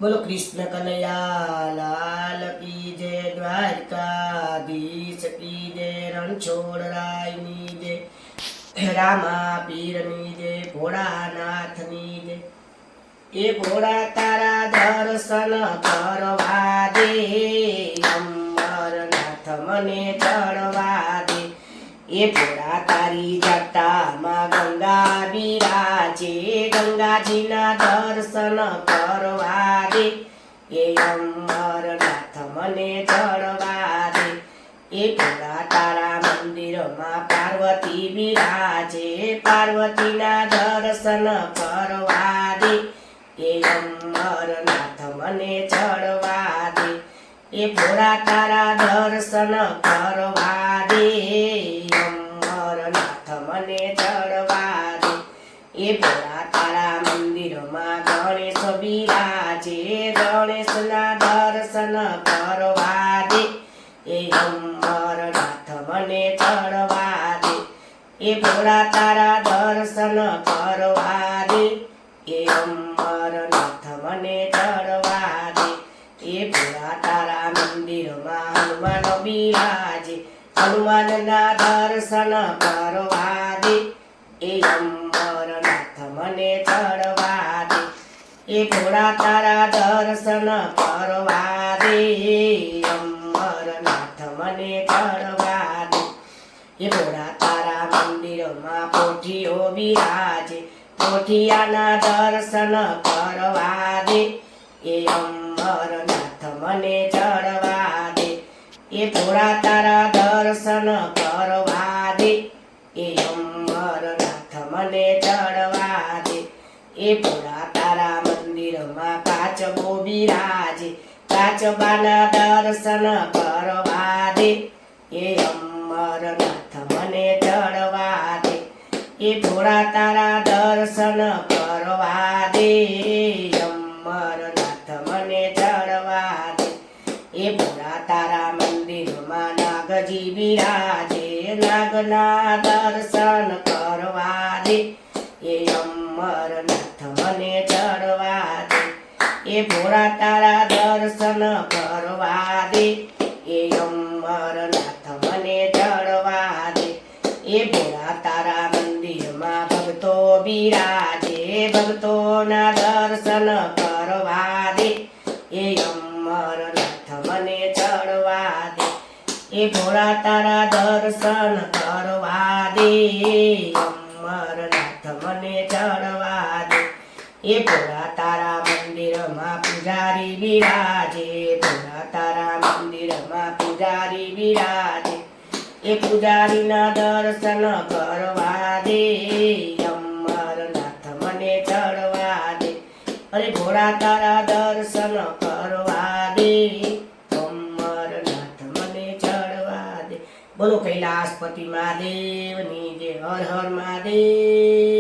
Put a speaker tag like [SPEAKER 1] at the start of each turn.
[SPEAKER 1] बोलो कृष्ण कन्हैया लाल की जय, द्वारकाधीश की जय, रणछोड़रायनी जय, रामा पीरनी जय, भोળાનાથની જય। એ ભોળા તારા દર્શન કરવા દે, અમરનાથ મને ચડવા દે। એ ભોળા તારી જટામાં ગંગા બિરાજે, ગંગાજીના દર્શન કરવા દે। એ અમરનાથ મને ચડવા દે। એ ભોળા તારા મંદિરમાં પાર્વતી બિરાજે, પાર્વતીના દર્શન કરવા દે। એ અમરનાથ મને ચડવા દે। એ ભોળા તારા દર્શન કરવા દે, અમરનાથ મને ચડવા દે। એ ભોળા તારા મંદિરમાં ગણેશ બિરાજે, ગણેશના દર્શન કરવા દે। એ અમરનાથ મને ચડવા દે। એ ભોળા તારા દર્શન કરવા દે। એ અમરનાથ મને ચડવા દે। એ ભોળા તારા મંદિરમાં હનુમાન બિરાજે, હનુમાનના દર્શન કરવા દે। એ અમરનાથ મને ચડવા દે। એ ભોળા તારા દર્શન કરવા દે। અમરનાથ મને ચડવા દે। એ ભોળા તારા મંદિરમાં પોઠીઓ બિરાજે, પોઠિયાના દર્શન કરવા દે। એ અમરનાથ મને ચડવા દે। એ ભોળા તારા દર્શન કરવા દે। એ અમરનાથ મને ચડવા દે। એ ભોળા તારા મંદિરમાં કાચબો બિરાજે, કાચબાના દર્શન કરવા દે। એ અમરનાથ મને ચડવા દે। એ ભોળા તારા દર્શન કરવા દે। અમરનાથ મને ચડવા દે। એ ભોળા તારા મંદિરમાં નાગજી બિરાજે, નાગના દર્શન કરવા દે। એ અમરનાથ મને ચડવા દે। એ ભોળા તારા દર્શન કરવા દે। એ અમરનાથ મને ચડવા દે। એ ભોળા તારા મંદિરમાં ભક્તો બિરાજે, ભક્તોના દર્શન કરવા દે। એ અમરનાથ મને ચડવા દે। એ ભોળા તારા દર્શન કરવા દે। અમરનાથ મને ચડવા દે। એ ભોળા તારા મંદિરમાં પૂજારી બિરાજે, ભોળા તારા મંદિરમાં પૂજારી બિરાજે। એ પૂજારીના દર્શન કરવા દે। અમરનાથ મને ચડવા દે। અરે ભોળા તારા દર્શન કરવા દે। અમરનાથ મને ચડવા દે। બોલો કૈલાસપતિ મહાદેવની જય, હર હર મહાદેવ।